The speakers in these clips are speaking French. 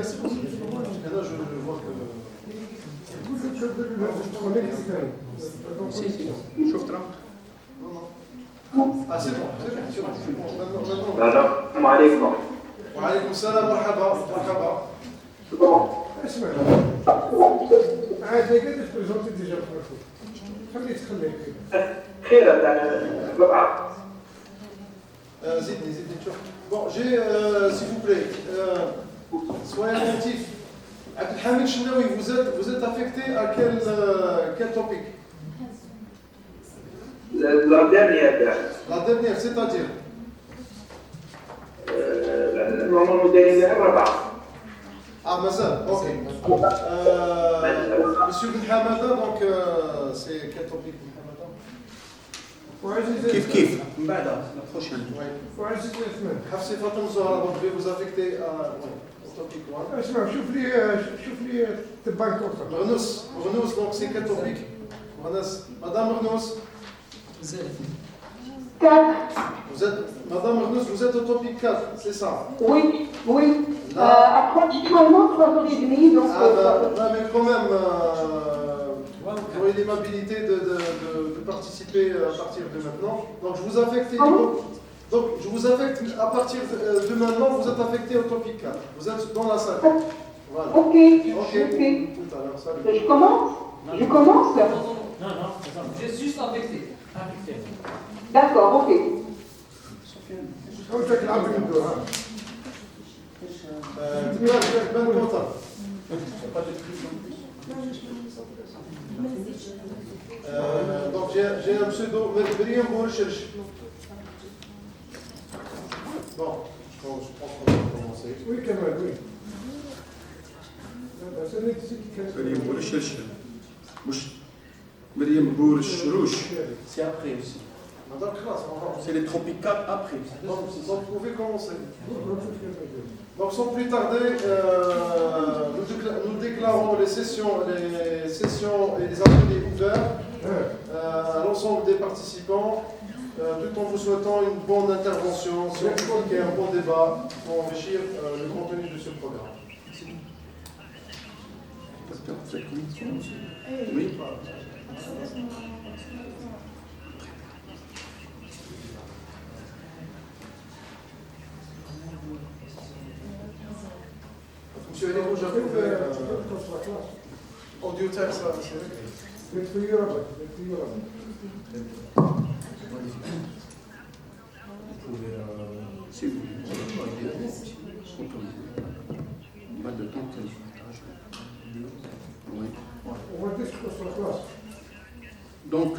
c'est bon. Et là, je vois que. Si, شوف ترى. Ah, c'est bon. السلام عليكم. وعليكم السلام. مرحبا. اسمع عاد ما قدرتش بريزونتي ديجا خليك خير ما بعرف. زيدني تشوف. Bon, j'ai, s'il vous plaît, soyez attentifs. Abdelhamid Chnaoui, vous êtes affecté à quel topic? La dernière. La dernière, c'est-à-dire normalement dernière رابعة. Ah, Mazal, ok. Monsieur Ben Hamada, donc c'est quel topic Ben Hamada? كيف من بعد لا بروشين. وعزيز اسمع Hafsi Fatou Zahra, donc je vais vous affecter au topic 1. اسمع شوف لي البنك اخرى. Renaus, donc c'est quel topic? Madame Renaus, Madame Renaus, vous êtes au topic 4, c'est ça? Oui. Approximativement 3h30, donc. Mais quand même, vous aurez l'amabilité de participer à partir de maintenant. Donc je vous affecte. Donc je vous affecte à partir de maintenant, vous êtes affecté au topic 4. Vous êtes dans la salle. Voilà. Ok. Tout à l'heure, salut. Je commence. Non, j'ai juste affecté. D'accord, ok. وجهك العب الدور ها Ben content. Donc j'ai un pseudo, Meriem Bourchich. Bon, je pense qu'on va commencer. وي كمال وي لا بس انا مريم بورشلش مش مريم بورشروش. C'est après aussi. Madame Klas, on va. C'est les tropiques 4 après. Donc vous pouvez commencer. Donc sans plus tarder, nous déclarons les sessions et les ateliers ouverts à l'ensemble des participants, tout en vous souhaitant une bonne intervention scientifique et un bon débat pour enrichir le contenu de ce programme. Oui. Monsieur Elie Rouge, audio texte, c'est réglé. Si vous pas de temps que oui. Donc,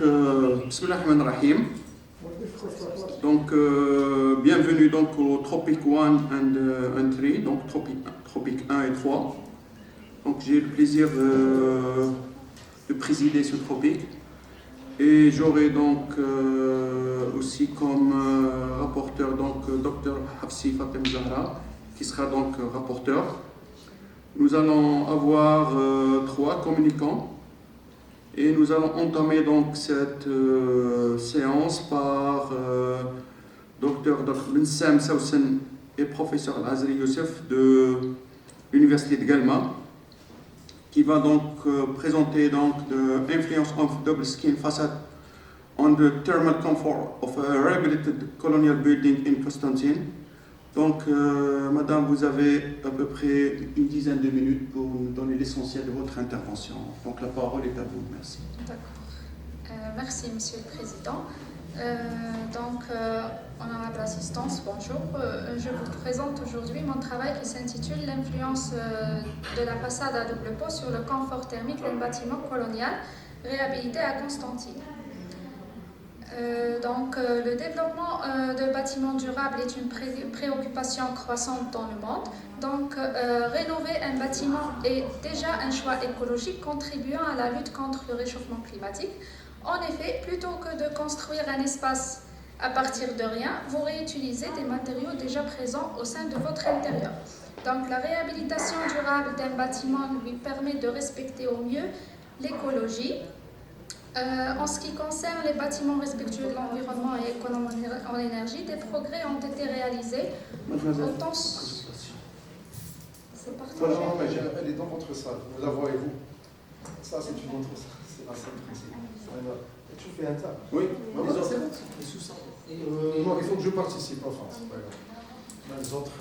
Bismillah ar-Rahman ar-Rahim. Donc, bienvenue donc au Tropic 1 and 3, donc Tropic 1 et 3. Donc, j'ai le plaisir de présider ce tropic. Et j'aurai donc aussi comme rapporteur donc Dr Hafsi Fatem Zahra, qui sera donc rapporteur. Nous allons avoir 3 communicants. Et nous allons entamer donc cette séance par Dr Bensam Sawsen et professeur Azri Youssef de l'Université de Galma, qui va donc présenter donc the influence of double skin facade on the thermal comfort of a rehabilitated colonial building in Constantine. Donc, Madame, vous avez à peu près une dizaine de minutes pour nous donner l'essentiel de votre intervention. Donc, la parole est à vous. Merci. D'accord. Merci, Monsieur le Président. Honorable assistance, bonjour. Je vous présente aujourd'hui mon travail qui s'intitule L'influence de la façade à double pot sur le confort thermique d'un bâtiment colonial réhabilité à Constantine. Le développement de bâtiments durables est une préoccupation croissante dans le monde. Donc, rénover un bâtiment est déjà un choix écologique contribuant à la lutte contre le réchauffement climatique. En effet, plutôt que de construire un espace à partir de rien, vous réutilisez des matériaux déjà présents au sein de votre intérieur. Donc, la réhabilitation durable d'un bâtiment lui permet de respecter au mieux l'écologie. En ce qui concerne les bâtiments respectueux de l'environnement et économes en énergie, des progrès ont été réalisés. C'est pas Non, non, mais elle est dans votre salle. Vous la voyez, vous. Ça, c'est une autre salle. C'est la salle principale. Tu fais un tas. Oui. Voilà, Les autres, c'est bon. les sous-centres. Non, il faut que je participe, enfin, c'est pas grave. Mais les autres,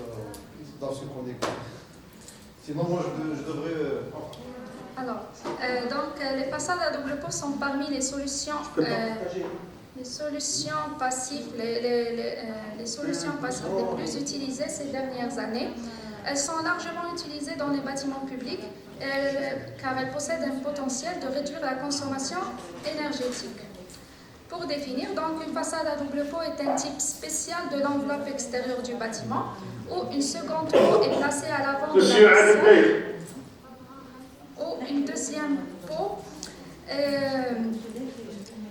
dans ce qu'on est. Sinon, moi, je devrais. Alors, les façades à double pot sont parmi les solutions passives, les solutions passives les plus utilisées ces dernières années. Elles sont largement utilisées dans les bâtiments publics car elles possèdent un potentiel de réduire la consommation énergétique. Pour définir, donc, une façade à double pot est un type spécial de l'enveloppe extérieure du bâtiment où une seconde peau est placée à l'avant de la façade. Ou une deuxième peau,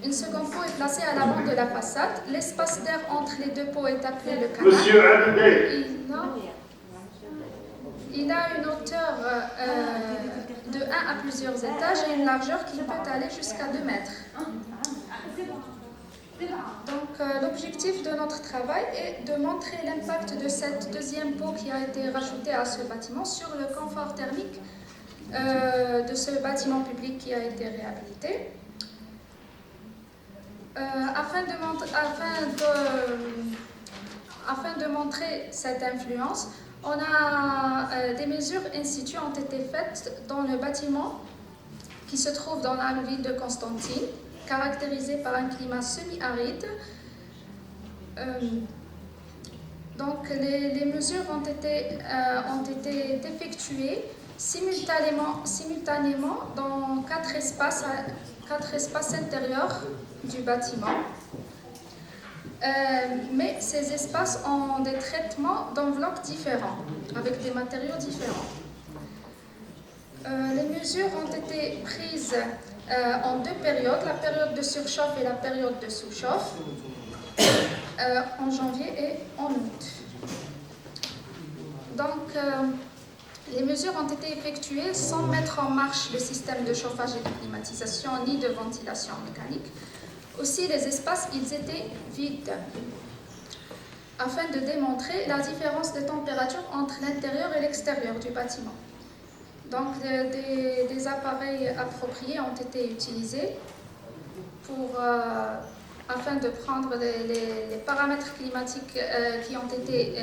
une seconde peau est placée à l'avant de la façade. L'espace d'air entre les deux peaux est appelé le canal. Il a une hauteur de 1 à plusieurs étages et une largeur qui peut aller jusqu'à 2 mètres. Donc l'objectif de notre travail est de montrer l'impact de cette deuxième peau qui a été rajoutée à ce bâtiment sur le confort thermique de ce bâtiment public qui a été réhabilité. Afin de montrer cette influence, des mesures in situ ont été faites dans le bâtiment qui se trouve dans la ville de Constantine, caractérisé par un climat semi-aride. Donc les mesures ont été effectuées simultanément dans 4 espaces intérieurs du bâtiment. Mais ces espaces ont des traitements d'enveloppes différents, avec des matériaux différents. Les mesures ont été prises en 2 périodes, la période de surchauffe et la période de sous-chauffe, en janvier et en août. Donc, les mesures ont été effectuées sans mettre en marche le système de chauffage et de climatisation ni de ventilation mécanique. Aussi, les espaces, ils étaient vides, afin de démontrer la différence de température entre l'intérieur et l'extérieur du bâtiment. Donc, des appareils appropriés ont été utilisés afin de prendre les paramètres climatiques qui ont été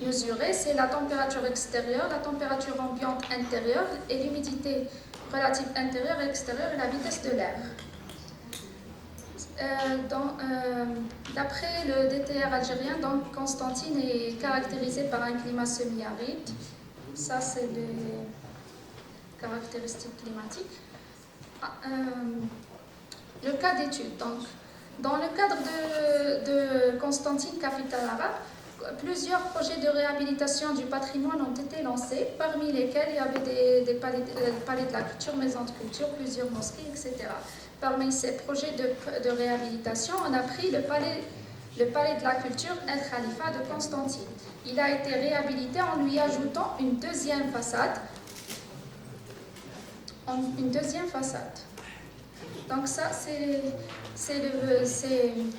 mesurés. C'est la température extérieure, la température ambiante intérieure et l'humidité relative intérieure et extérieure et la vitesse de l'air. D'après le DTR algérien, donc Constantine est caractérisé par un climat semi-aride. Ça, c'est les caractéristiques climatiques. Le cas d'étude. Donc, dans le cadre de Constantine, capitale arabe, plusieurs projets de réhabilitation du patrimoine ont été lancés, parmi lesquels il y avait des palais de la culture, maisons de culture, plusieurs mosquées, etc. Parmi ces projets de réhabilitation, on a pris le palais de la culture El Khalifa de Constantine. Il a été réhabilité en lui ajoutant une deuxième façade. Donc ça, c'est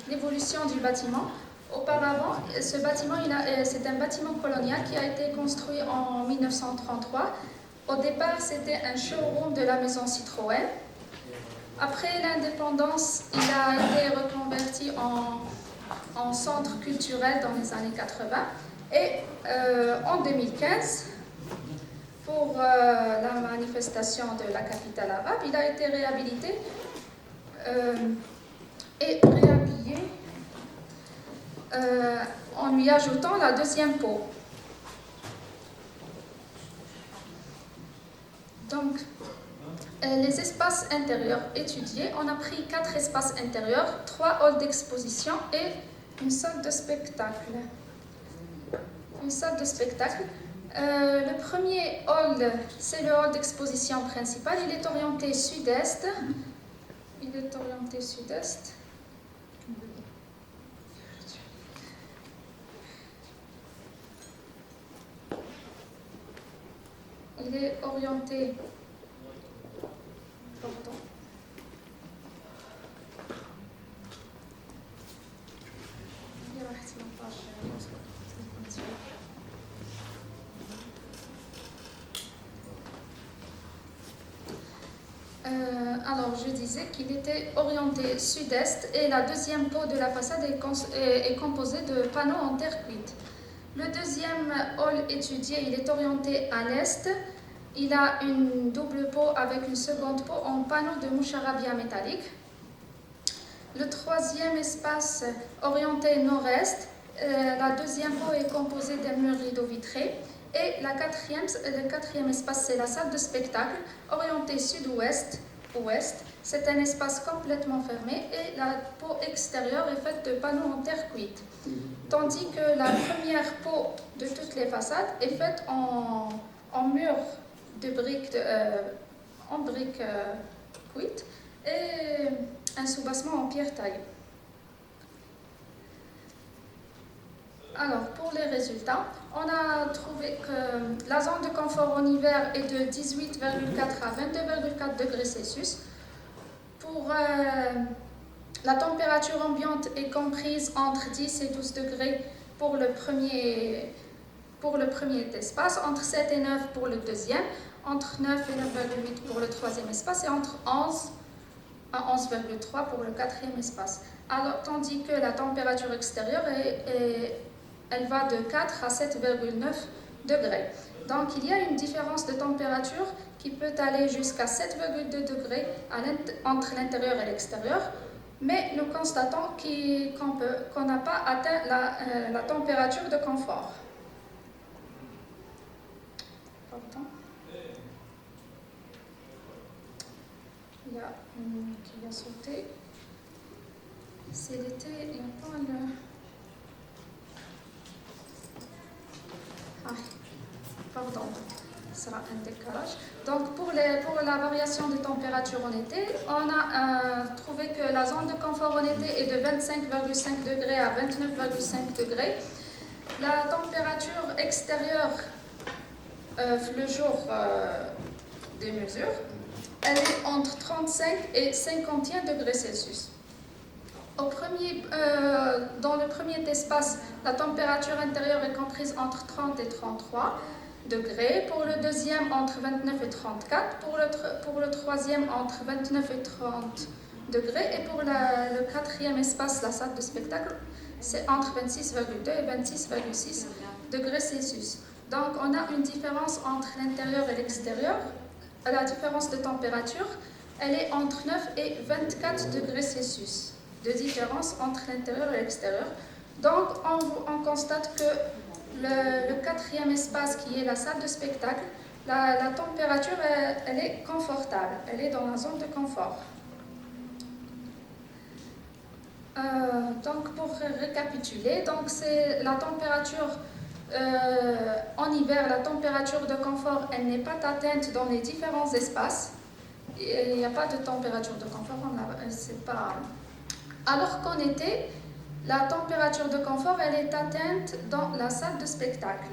l'évolution du bâtiment. Auparavant, ce bâtiment, c'est un bâtiment colonial qui a été construit en 1933. Au départ, c'était un showroom de la maison Citroën. Après l'indépendance, il a été reconverti en centre culturel dans les années 80. Et en 2015, pour la manifestation de la capitale arabe, il a été réhabilité et réhabillé en lui ajoutant la deuxième peau. Donc, les espaces intérieurs étudiés, on a pris 4 espaces intérieurs, 3 halls d'exposition et une salle de spectacle. Le premier hall, c'est le hall d'exposition principal. Il est orienté sud-est. Il est orienté. Pardon. alors je disais qu'il était orienté sud-est et la deuxième peau de la façade est composée de panneaux en terre cuite. Le deuxième hall étudié, il est orienté à l'est. Il a une double peau avec une seconde peau en panneaux de moucharabia métallique. Le troisième espace orienté nord-est, la deuxième peau est composée d'un mur rideau vitré. Et le quatrième espace, c'est la salle de spectacle, orientée sud-ouest. C'est un espace complètement fermé et la peau extérieure est faite de panneaux en terre cuite. Tandis que la première peau de toutes les façades est faite en mur de briques, cuites et un soubassement en pierre taillée. Alors, pour les résultats, on a trouvé que la zone de confort en hiver est de 18,4 à 22,4 degrés Celsius. Pour la température ambiante est comprise entre 10 et 12 degrés pour le premier espace, entre 7 et 9 pour le deuxième, entre 9 et 9,8 pour le troisième espace et entre 11 à 11,3 pour le quatrième espace. Alors, tandis que la température extérieure elle va de 4 à 7,9 degrés. Donc, il y a une différence de température qui peut aller jusqu'à 7,2 degrés entre l'intérieur et l'extérieur, mais nous constatons qu'on n'a pas atteint la température de confort. Pardon. Il y a une qui a sauté. C'est l'été, il n'y a pas le... Pardon, ce sera un décalage. Donc, pour la variation de température en été, on a trouvé que la zone de confort en été est de 25,5 degrés à 29,5 degrés. La température extérieure, le jour des mesures, elle est entre 35 et 51 degrés Celsius. Dans le premier espace, la température intérieure est comprise entre 30 et 33 degrés. Pour le deuxième, entre 29 et 34. Pour le troisième, entre 29 et 30 degrés. Et pour le quatrième espace, la salle de spectacle, c'est entre 26,2 et 26,6 degrés Celsius. Donc, on a une différence entre l'intérieur et l'extérieur. La différence de température, elle est entre 9 et 24 degrés Celsius. De différence entre l'intérieur et l'extérieur. Donc, on constate que le quatrième espace, qui est la salle de spectacle, la température, elle est confortable. Elle est dans la zone de confort. Donc, pour récapituler, c'est la température en hiver, la température de confort, elle n'est pas atteinte dans les différents espaces. Il n'y a pas de température de confort, c'est pas... Alors qu'en été, la température de confort, elle est atteinte dans la salle de spectacle.